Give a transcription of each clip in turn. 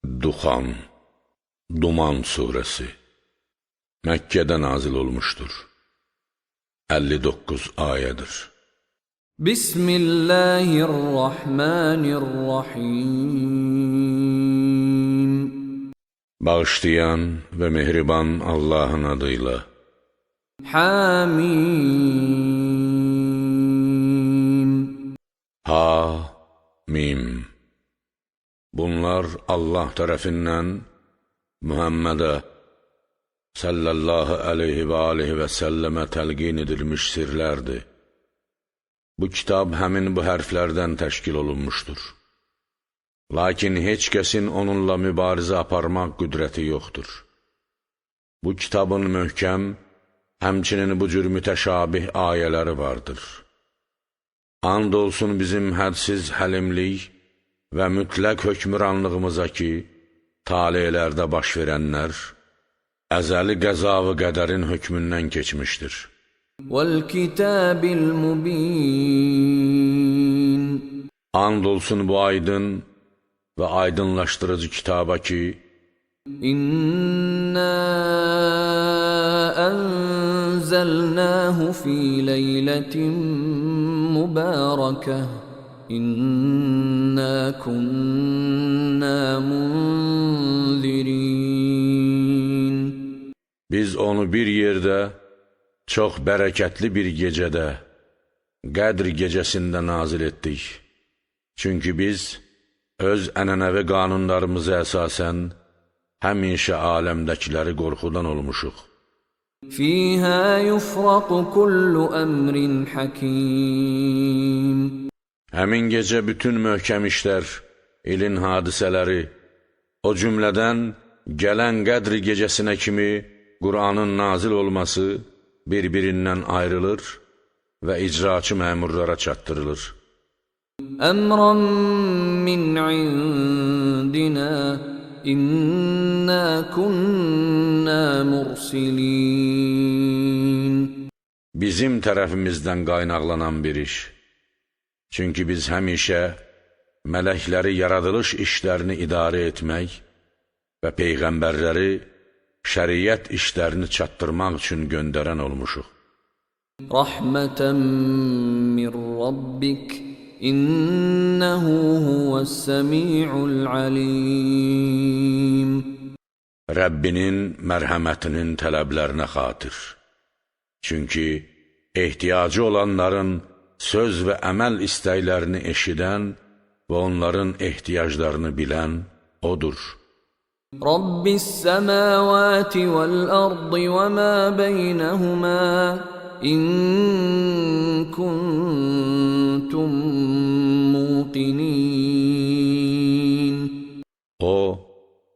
Duxan, Duman surəsi Məkkədə nazil olmuşdur. 59 ayədir. Bismillahirrahmanirrahim. Bağışlayan və mehriban Allahın adıyla. Hamim. Ha-mim. Bunlar Allah tərəfindən Muhammedə sallallahu aleyhi və aleyhi və səlləmə təlqin edilmiş sirlərdir. Bu kitab həmin bu hərflərdən təşkil olunmuşdur. Lakin heç kəsin onunla mübarizə aparmaq qüdrəti yoxdur. Bu kitabın möhkəm, həmçinin bu cür mütəşabih ayələri vardır. And olsun bizim hədsiz həlimlik və mütləq hökmüranlığımıza ki, talelərdə baş verənlər, əzəli qəza-və qədərin hökmündən keçmişdir. وَالْكِتَابِ الْمُبِينَ. And olsun bu aydın və aydınlaşdırıcı kitaba ki, İnna ənzəlnəhu fi leylətin mübarəkəh. İnna kunna munzirin. Biz onu bir yerdə, çox bərəkətli bir gecədə, Qədr gecəsində nazil etdik. Çünki biz öz ənənəvi qanunlarımıza əsasən həmişə aləmdəkiləri qorxudan olmuşuq. Fīhə yufraqu kullu əmrin hakim. Həmin gecə bütün möhkəm işlər, ilin hadisələri, o cümlədən gələn Qədr gecəsinə kimi Qur'anın nazil olması bir-birindən ayrılır və icraçı məmurlara çatdırılır. Əmran min indina, inna kunna mursilin. Bizim tərəfimizdən qaynaqlanan bir iş. Çünki biz həmişə mələkləri yaradılış işlərini idarə etmək və peyğəmbərləri şəriət işlərini çatdırmaq üçün göndərən olmuşuq. Rəhmətən min Rabbik, innəhu huvəs-səmi'ul alim. Rəbbinin mərhəmətinin tələblərinə xatir. Çünki ehtiyacı olanların söz və əməl istəklərini eşidən və onların ehtiyaclarını bilən odur. Rabbis-səmavati vəl-ardı və mə beynəhumə in kuntum muqinin. O,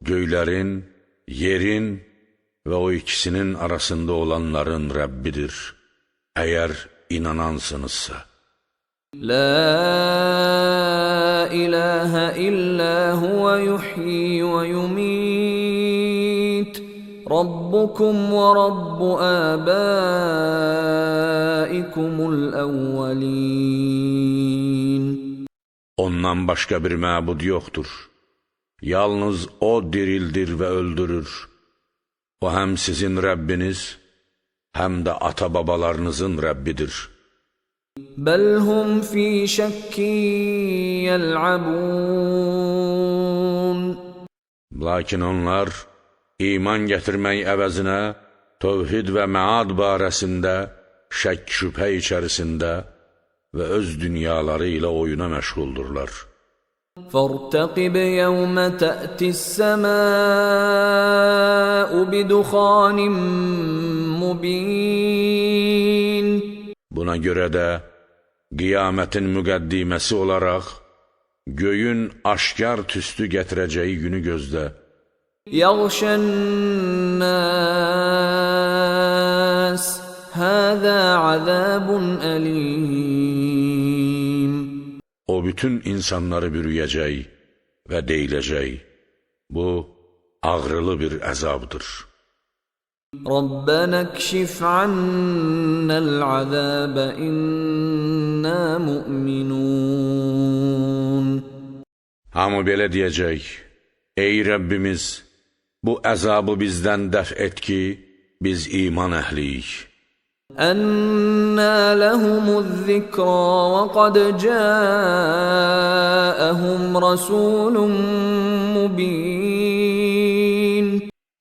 göylərin, yerin və o ikisinin arasında olanların Rəbbidir, əgər inanansınızsa. La ilahe illa huve yuhyi ve yumit. Rabbukum ve rabbu abaikumul evvelin. Ondan başqa bir məbud yoxdur. Yalnız o dirildir və öldürür. O həm sizin Rəbbiniz, həm də ata-babalarınızın Rəbbidir. Bəlhum fi şəkkin yəl'abun. Lakin onlar iman gətirmək əvəzinə tövhid və məad barəsində şəkk-şübhə içərisində və öz dünyaları ilə oyuna məşğuldurlar. فَارْتَقِبْ يَوْمَ تَأْتِ السَّمَاءُ بِدُخَانٍ مُبِينٍ. Buna görə də qiyamətin müqəddiməsi olaraq göyün aşkar tüstü gətirəcəyi günü gözlə. Yəğşən-nəs həzə azabun əlim. O bütün insanları bürüyəcək və deyiləcək. Bu, ağrılı bir əzabdır. رَبَّنَا اكْشِفْ عَنَّا الْعَذَابَ إِنَّا مُؤْمِنُونَ. Hamı belə deyəcək: Ey Rəbbimiz, bu əzabı bizdən dəf et ki, biz iman əhliyik. أَنَّى لَهُمُ الذِّكْرَى وَقَدْ جَاءَهُمْ رَسُولٌ مُّبِينٌ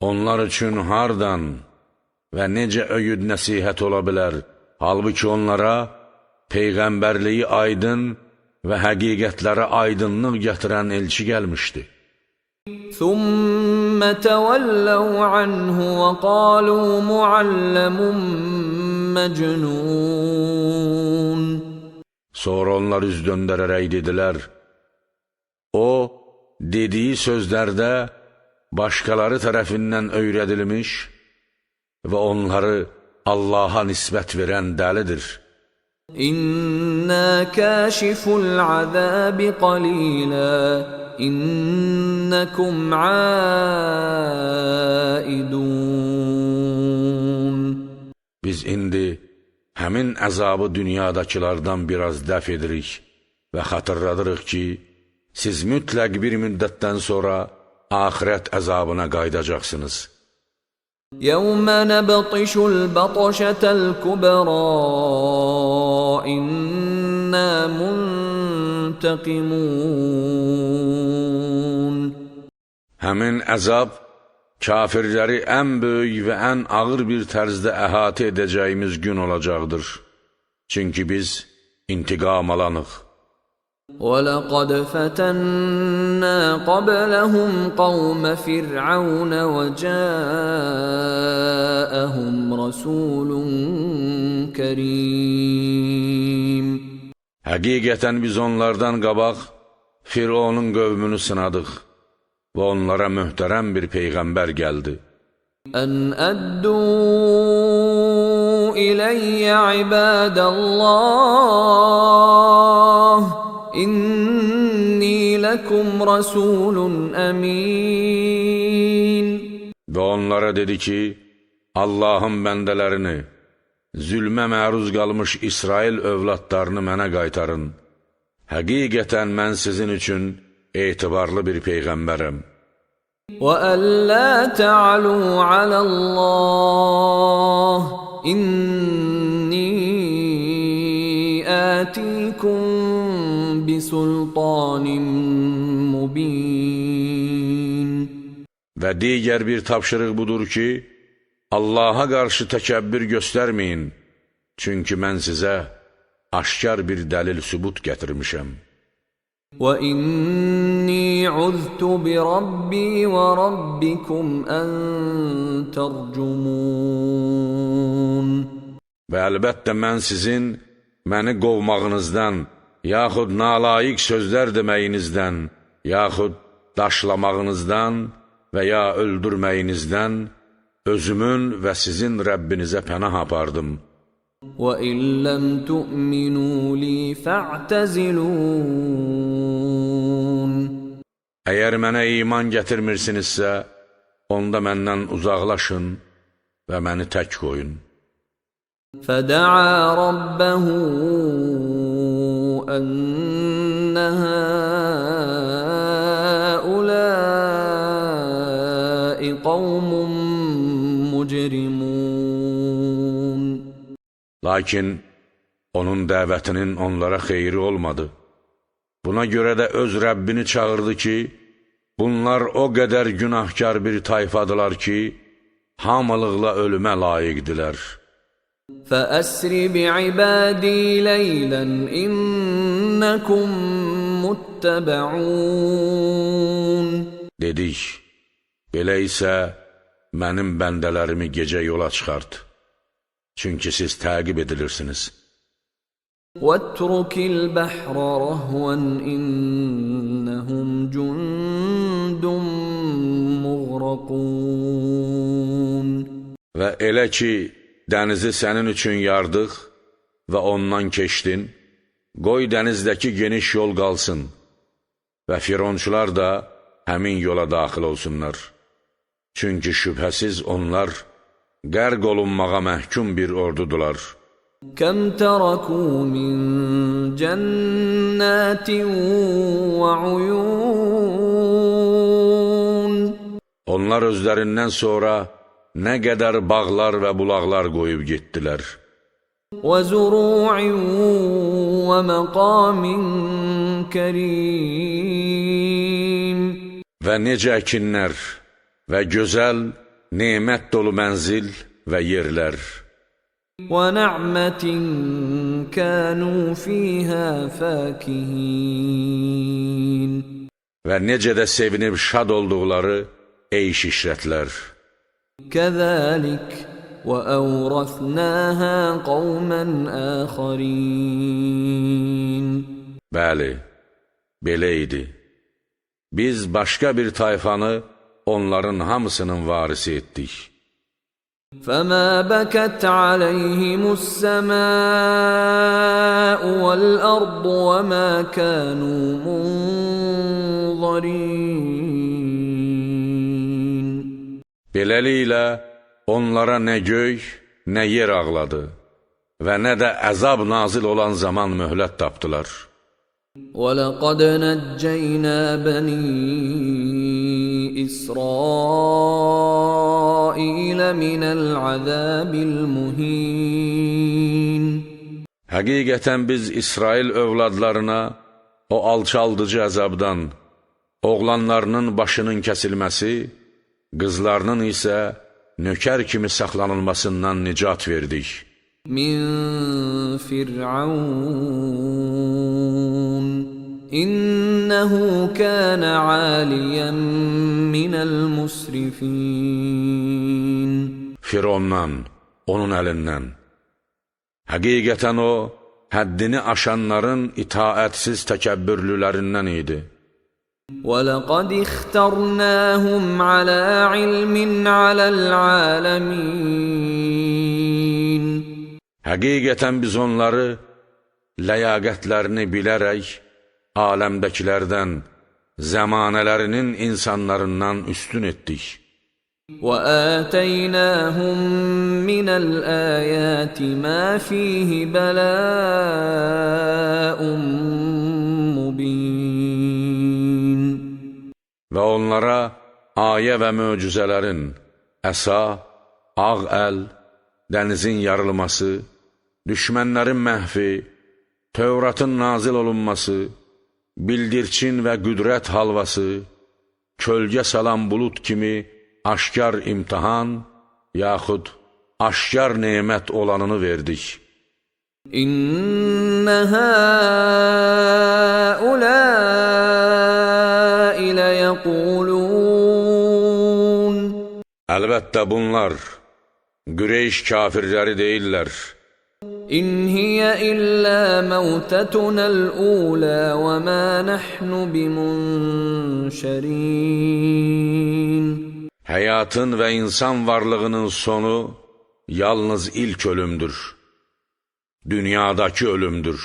Onlar üçün hardan və necə öyüd nəsihət ola bilər, halbuki onlara Peyğəmbərliyi aydın və həqiqətlərə aydınlıq gətirən elçi gəlmişdi. ثُمَّ تَوَلَّوْا عَنْهُ وَقَالُوا مُعَلَّمٌ مَّجْنُونٌ Sonra onlar üz döndərərək dedilər, o, dediyi sözlərdə başqaları tərəfindən öyrədilmiş və onları Allaha nisbət verən dəlidir. إِنَّا كَاشِفُو الْعَذَابِ قَلِيلًا إِنَّكُمْ عَائِدُونَ Biz indi həmin əzabı dünyadakılardan biraz dəf edirik və xatırladırıq ki, siz mütləq bir müddətdən sonra axirət əzabına qaydacaqsınız. يَوْمَ نَبْطِشُ الْبَطْشَةَ الْكُبْرَى إِنَّا مُنْتَقِمُونَ Həmin əzab kafirləri ən böyük və ən ağır bir tərzdə əhatə edəcəyimiz gün olacaqdır. Çünki biz intiqam alanıq. وَلَقَدْ فَتَنَّا قَبْلَهُمْ قَوْمَ فِرْعَوْنَ وَجَاءَهُمْ رَسُولٌ كَرِيمٌ Həqiqətən biz onlardan qabaq Fironun qövmünü sınadıq və onlara möhtərəm bir peyğəmbər gəldi. أَنْ أَدُّوا إِلَيَّ عِبَادَ اللَّهِ إِنِّي لَكُمْ رَسُولٌ أَمِينٌ Və onlara dedi ki, Allahın bəndələrini, zülmə məruz qalmış İsrail övladlarını mənə qaytarın. Həqiqətən mən sizin üçün etibarlı bir peyğəmbərəm. وَأَلَّا تَعْلُوا عَلَى اللَّهِ إِنِّي آتِيكُمْ بِسُلْطَانٍ مُّبِينٍ Və digər bir tapşırıq budur ki, Allaha qarşı təkəbbür göstərməyin, çünki mən sizə aşkar bir dəlil sübut gətirmişəm. وَإِنِّي عُذْتُ بِرَبِّي وَرَبِّكُمْ أَن تَرْجُمُونَ Və əlbəttə mən sizin məni qovmağınızdan, yaxud nalayiq sözlər deməyinizdən, yaxud daşlamağınızdan və ya öldürməyinizdən özümün və sizin Rəbbinizə pənah apardım. وَإِن لَّمْ تُؤْمِنُوا لِي فَاعْتَزِلُونِ Əgər mənə iman gətirmirsinizsə, onda məndən uzaqlaşın və məni tək qoyun. فَدَعَا رَبَّهُ أَنَّ هَٰؤُلَاءِ قَوْمٌ مُّجْرِمُونَ Lakin onun dəvətinin onlara xeyri olmadı. Buna görə də öz Rəbbini çağırdı ki, bunlar o qədər günahkar bir tayfadılar ki, hamılıqla ölümə layiqdilər. فَأَسْرِ بِعِبَادِي لَيْلًا إِنَّكُمْ مُتَّبَعُونَ Dedik, belə isə mənim bəndələrimi gecə yola çıxart. Çünki siz təqib edilirsiniz. وَاتْرُكِ الْبَحْرَ رَهْوًا إِنَّهُمْ جُندٌ مُغْرَقُونَ Və elə ki, dənizi sənin üçün yardıq və ondan keçdin, qoy dənizdəki geniş yol qalsın və Fironçular da həmin yola daxil olsunlar. Çünki şübhəsiz onlar qərq olunmağa məhkum bir ordudular. كَمْ تَرَكُوا مِنْ جَنَّاتٍ وَعُيُونٍ Onlar özlərindən sonra nə qədər bağlar və bulaqlar qoyub getdilər. وَزُرُوعٍ وَمَقَامٍ كَرِيمٍ Və necə əkinlər və gözəl, nemət dolu mənzil və yerlər. وَنَعْمَةٍ كَانُوا فِيهَا فَاكِهِينَ Və necə də sevinib şad olduqları eyş işrətlər. كَذَلِكَ وَأَوْرَثْنَاهَا قَوْمًا آخَرِينَ Bəli, belə idi. Biz başqa bir tayfanı onların hamısının varisi etdik. فَمَا بَكَتْ عَلَيْهِمُ السَّمَاءُ وَالْأَرْضُ وَمَا كَانُوا مُنظَرِينَ Beləliklə, onlara nə göy, nə yer ağladı və nə də əzab nazil olan zaman möhlət tapdılar. وَلَقَدْ نَجَّيْنَا بَنِي إِسْرَائِيلَ مِنَ الْعَذَابِ الْمُهِينِ Həqiqətən biz İsrail övladlarına o alçaldıcı əzabdan, oğlanlarının başının kəsilməsi, qızlarının isə nökər kimi saxlanılmasından nicat verdik. مِنْ فِرْعَوْنَ إِنَّهُ كَانَ عَالِيًا مِنَ الْمُسْرِفِينَ Firondan, onun əlindən. Həqiqətən o, həddini aşanların itaətsiz təkəbbürlülərindən idi. وَلَقَدِ اخْتَرْنَاهُمْ عَلَى عِلْمٍ عَلَى الْعَالَمِينَ Həqiqətən biz onları ləyaqətlərini bilərək, aləmdəkilərdən, zəmanələrinin insanlarından üstün etdik. وَآتَيْنَاهُمْ مِنَ الْآيَاتِ مَا فِيهِ بَلَاءٌ مُبِينٌ Və onlara ayə və möcüzələrin, əsa, ağ əl, dənizin yarılması, düşmənlərin məhvi, Tövratın nazil olunması, bildirçin və qüdrət halvası, kölgə salan bulud kimi aşkar imtihan, yaxud aşkar nemət olanını verdik. İnnə həuləi ləyəqulun Əlbəttə bunlar, Qüreyş kafirləri deyirlər. İn hiyə illə məvtətunəl ulə və mə nəhnu bimunşərin Həyatın və insan varlığının sonu yalnız ilk ölümdür. Dünyadakı ölümdür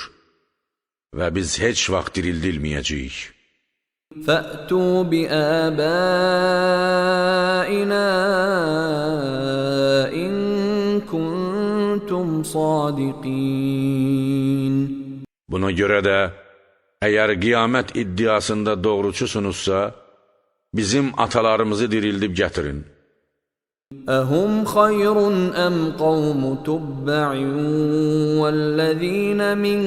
və biz heç vaxt dirildilməyəcəyik. Fə'tu biəbâinə in kuntum sadiqin Buna görə də, əgər qiyamət iddiasında doğruçusunuzsa, bizim atalarımızı dirildib gətirin. Əhum xayrun əm qavmu tubbə'in vəl-ləzīnə min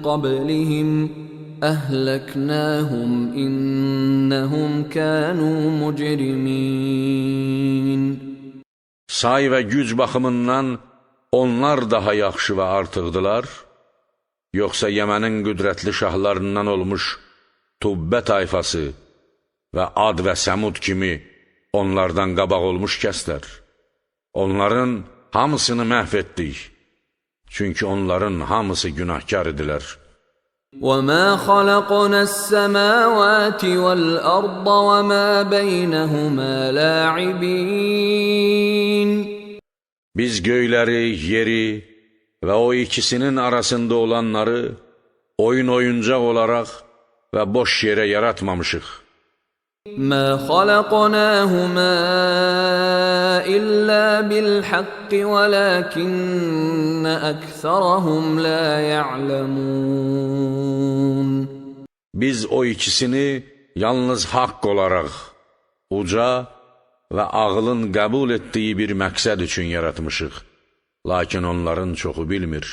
qablihim əhləknəhum innəhum kənu mücrimin Say və güc baxımından onlar daha yaxşı və artıqdılar, yoxsa Yəmənin qüdrətli şahlarından olmuş Tubbə tayfası və Ad və Səmud kimi onlardan qabaq olmuş kəslər. Onların hamısını məhv etdik, çünki onların hamısı günahkar idilər. وَمَا خَلَقْنَا السَّمَاوَاتِ وَالْأَرْضَ وَمَا بَيْنَهُمَا لَاعِبِينَ Biz göyləri, yeri və o ikisinin arasında olanları oyun oyuncaq olaraq və boş yerə yaratmamışıq. مَا خَلَقْنَاهُمَا إِلَّا بِالْحَقِّ وَلَكِنَّ أَكْثَرَهُمْ لَا يَعْلَمُونَ Biz o ikisini yalnız haqq olaraq, uca və ağlın qəbul etdiyi bir məqsəd üçün yaratmışıq. Lakin onların çoxu bilmir.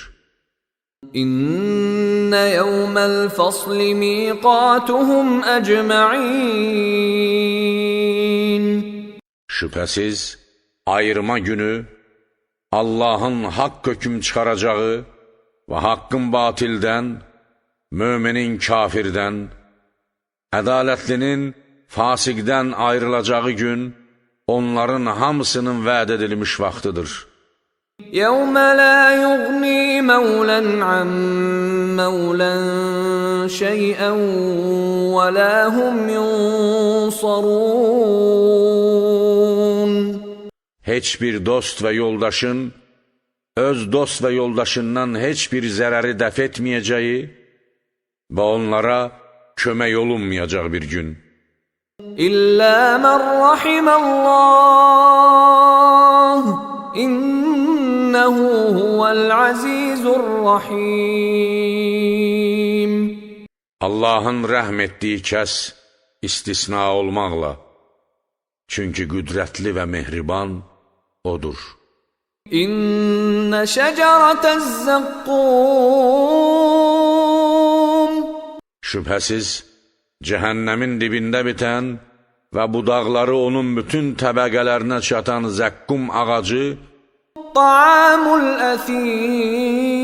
İnne yevmel fasli miqatuhum ecma'in. Şübhəsiz, ayırma günü Allahın haqq hökm çıxaracağı və haqqın batildən, müminin kafirdən, ədalətlinin fasiqdən ayrılacağı gün onların hamısının vəd edilmiş vaxtıdır. يَوْمَ لَا يُغْنِي مَوْلًى عَنْ مَوْلًى شَيْئًا وَلَا هُمْ يُنصَرُونَ. Heç bir dost və yoldaşın, öz dost və yoldaşından heç bir zərəri dəf etməyəcəyi və onlara kömək olunmayacaq bir gün. İllə mən rahimallah, İnnehu huvel azizur rahim. Allahın rəhm etdiyi kəs istisna olmaqla, çünki qüdrətli və mehriban odur. İnne şeceretez zakkum. Şübhəsiz, cəhənnəmin dibində bitən və budaqları onun bütün təbəqələrinə çatan zəqqum ağacı Ta'amul əthim.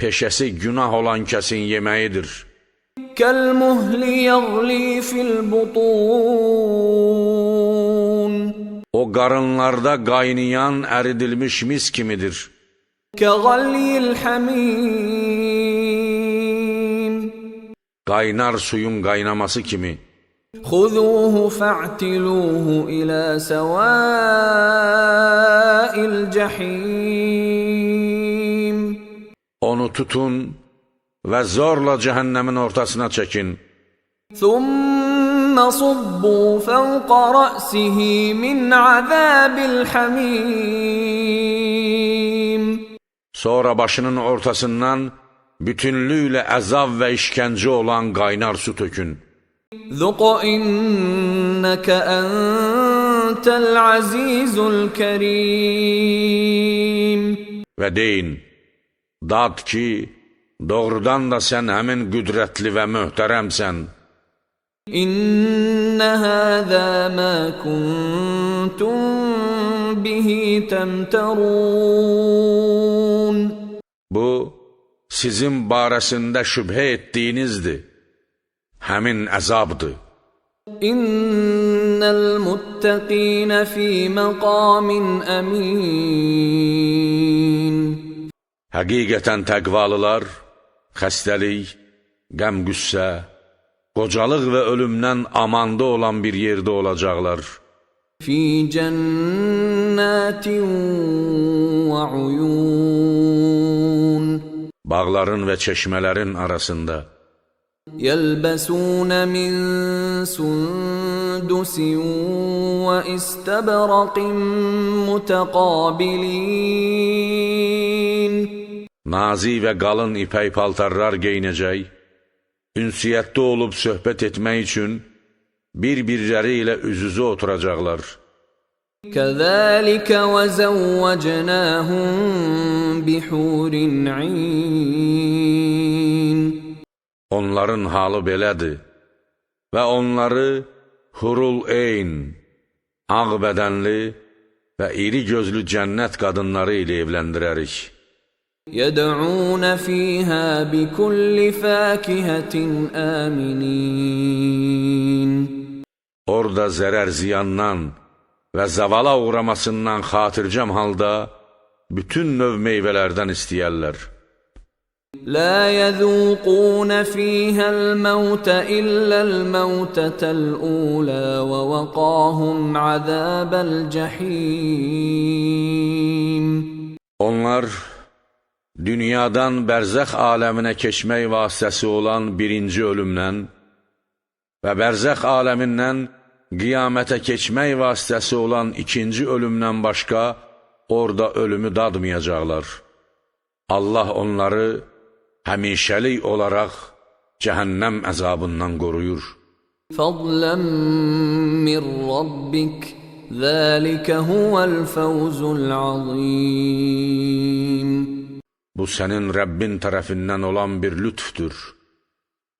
peşəsi günah olan kəsin yeməyidir. Kəlmuhli yəğli fil butun. O qarınlarda qaynayan əridilmiş mis kimidir. Kəğalliyil hamim. Qaynar suyun qaynaması kimi. Xuzuhu fa'tiluhu ila sava'il cəhim. Onu tutun və zorla cəhənnəmin ortasına çəkin. ثم صبوا فوق رأسه من عذاب الحميم. Sonra başının ortasından bütünlüklə əzab və işkəncə olan qaynar su tökün. ذُقْ إِنَّكَ أَنْتَ الْعَزِيزُ الْكَرِيمُ. Və deyin, dad ki, doğrudan da sən həmin qüdrətli və möhtərəmsən. İnne hâzâ mâ kuntum bihi temterûn. Bu, sizin barəsində şübhə etdiyinizdir. Həmin əzabdır. İnnel muttaqîne fî məqâmin əmin. Həqiqətən təqvalılar, xəstəlik, qəm-qüssə, qocalıq və ölümdən amanda olan bir yerdə olacaqlar. Fî cənnətin və uyun. Bağların və çeşmələrin arasında. يلبسون من سندس واستبرق متقابلين. Nazi və qalın ipək paltarlar geyinəcək, ünsiyyətdə olub söhbət etmək üçün bir-birləri ilə üz-üzə oturacaqlar. كذلك وزوجناهم بحور عين. Onların halı belədir və onları hurul eyn, ağ bədənli və iri gözlü cənnət qadınları ilə evləndirərik. يدعون فيها بكل فاكهة آمنين. Orada zərər ziyandan və zavala uğramasından xatircəm halda bütün növ meyvələrdən istəyərlər. لا يذوقون فيها الموت إلا الموتة الأولى ووقاهم عذاب الجحيم. Onlar dünyadan bərzəx aləminə keçmək vasitəsi olan birinci ölümdən və bərzəx aləmindən qiyamətə keçmək vasitəsi olan ikinci ölümdən başqa orada ölümü dadmayacaqlar. Allah onları həmişəlik olaraq cəhənnəm əzabından qoruyur. فضلا من ربك ذلك هو الفوز العظيم. Bu sənin Rəbbin tərəfindən olan bir lütfdür.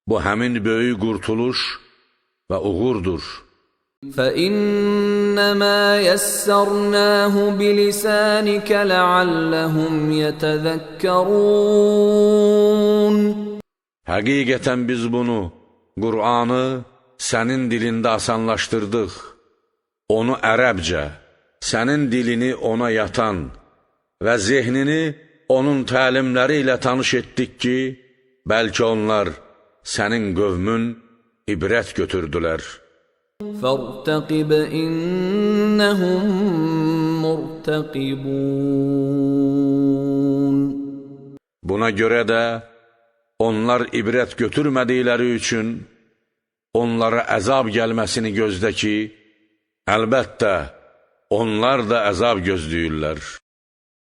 Bu həmin böyük qurtuluş və uğurdur. فإنما يسرناه بلسانك لعلهم يتذكرون. Həqiqətən biz bunu, Qur'anı sənin dilində asanlaşdırdıq. Onu ərəbcə, sənin dilini ona yatan və zehnini onun təlimləri ilə tanış etdik ki, bəlkə onlar sənin qövmün ibrət götürdülər. فارتقب إنهم مرتقبون. Buna görə də onlar ibrət götürmədikləri üçün onlara əzab gəlməsini gözlə ki, əlbəttə onlar da əzab gözləyirlər.